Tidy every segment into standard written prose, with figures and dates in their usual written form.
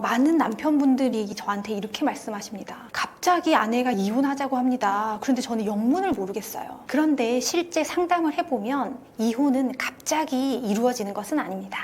많은 남편분들이 저한테 이렇게 말씀하십니다. 갑자기 아내가 이혼하자고 합니다. 그런데 저는 영문을 모르겠어요. 그런데 실제 상담을 해보면 이혼은 갑자기 이루어지는 것은 아닙니다.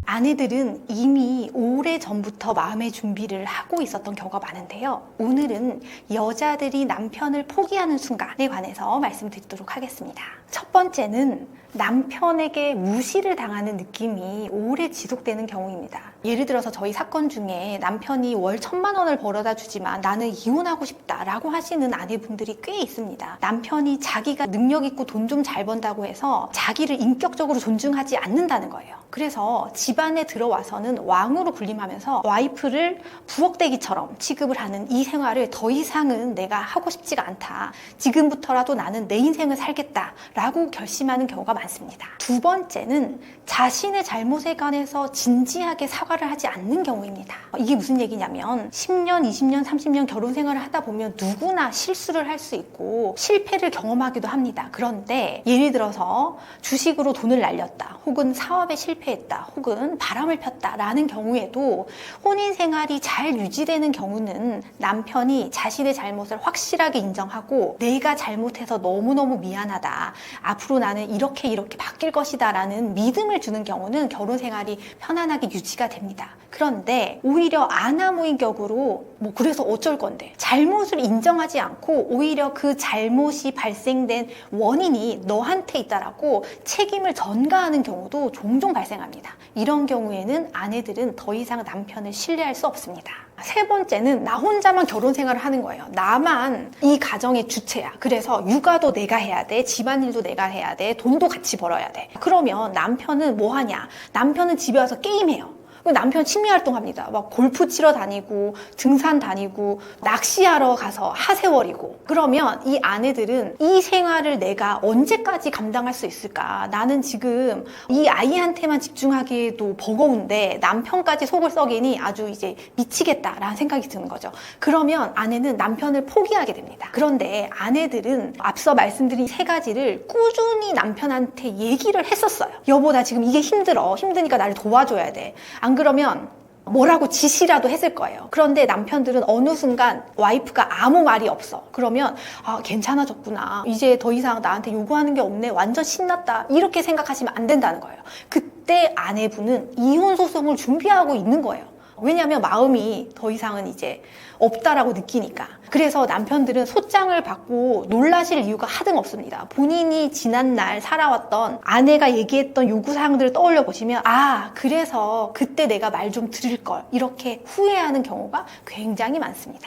아내들은 이미 오래전부터 마음의 준비를 하고 있었던 경우가 많은데요. 오늘은 여자들이 남편을 포기하는 순간에 관해서 말씀드리도록 하겠습니다. 첫 번째는 남편에게 무시를 당하는 느낌이 오래 지속되는 경우입니다. 예를 들어서 저희 사건 중에 남편이 월 1,000만 원을 벌어다 주지만 나는 이혼하고 싶다라고 하시는 아내분들이 꽤 있습니다. 남편이 자기가 능력 있고 돈 좀 잘 번다고 해서 자기를 인격적으로 존중하지 않는다는 거예요. 그래서 집안에 들어와서는 왕으로 군림하면서 와이프를 부엌대기처럼 취급을 하는 이 생활을 더 이상은 내가 하고 싶지가 않다. 지금부터라도 나는 내 인생을 살겠다라고 결심하는 경우가 많습니다. 두 번째는 자신의 잘못에 관해서 진지하게 사과를 하지 않는 경우입니다. 이게 무슨 얘기냐면 10년, 20년, 30년 결혼 생활을 하다 보면 누구나 실수를 할 수 있고 실패를 경험하기도 합니다. 그런데 예를 들어서 주식으로 돈을 날렸다, 혹은 사업에 실패했다, 혹은 바람을 폈다라는 경우에도 혼인 생활이 잘 유지되는 경우는 남편이 자신의 잘못을 확실하게 인정하고 내가 잘못해서 너무너무 미안하다, 앞으로 나는 이렇게 바뀔 것이다 라는 믿음을 주는 경우는 결혼 생활이 편안하게 유지가 됩니다. 그런데 오히려 아나무인격으로 그래서 어쩔 건데 잘못을 인정하지 않고 오히려 그 잘못이 발생된 원인이 너한테 있다라고 책임을 전가하는 경우도 종종 발생합니다. 이런 경우에는 아내들은 더 이상 남편을 신뢰할 수 없습니다. 세 번째는 나 혼자만 결혼 생활을 하는 거예요. 나만 이 가정의 주체야. 그래서 육아도 내가 해야 돼, 집안일도 내가 해야 돼, 돈도 같이 벌어야 돼. 그러면 남편은 뭐 하냐? 남편은 집에 와서 게임해요. 남편 취미활동합니다. 막 골프 치러 다니고 등산 다니고 낚시하러 가서 하세월이고. 그러면 이 아내들은 이 생활을 내가 언제까지 감당할 수 있을까? 나는 지금 이 아이한테만 집중하기에도 버거운데 남편까지 속을 썩이니 아주 이제 미치겠다라는 생각이 드는 거죠. 그러면 아내는 남편을 포기하게 됩니다. 그런데 아내들은 앞서 말씀드린 세 가지를 꾸준히 남편한테 얘기를 했었어요. 여보, 나 지금 이게 힘드니까 나를 도와줘야 돼. 안 그러면 뭐라고 지시라도 했을 거예요. 그런데 남편들은 어느 순간 와이프가 아무 말이 없어. 그러면 괜찮아졌구나. 이제 더 이상 나한테 요구하는 게 없네. 완전 신났다. 이렇게 생각하시면 안 된다는 거예요. 그때 아내분은 이혼 소송을 준비하고 있는 거예요. 왜냐하면 마음이 더 이상은 이제 없다라고 느끼니까. 그래서 남편들은 소장을 받고 놀라실 이유가 하등 없습니다. 본인이 지난날 살아왔던 아내가 얘기했던 요구사항들을 떠올려 보시면 그래서 그때 내가 말 좀 들을 걸, 이렇게 후회하는 경우가 굉장히 많습니다.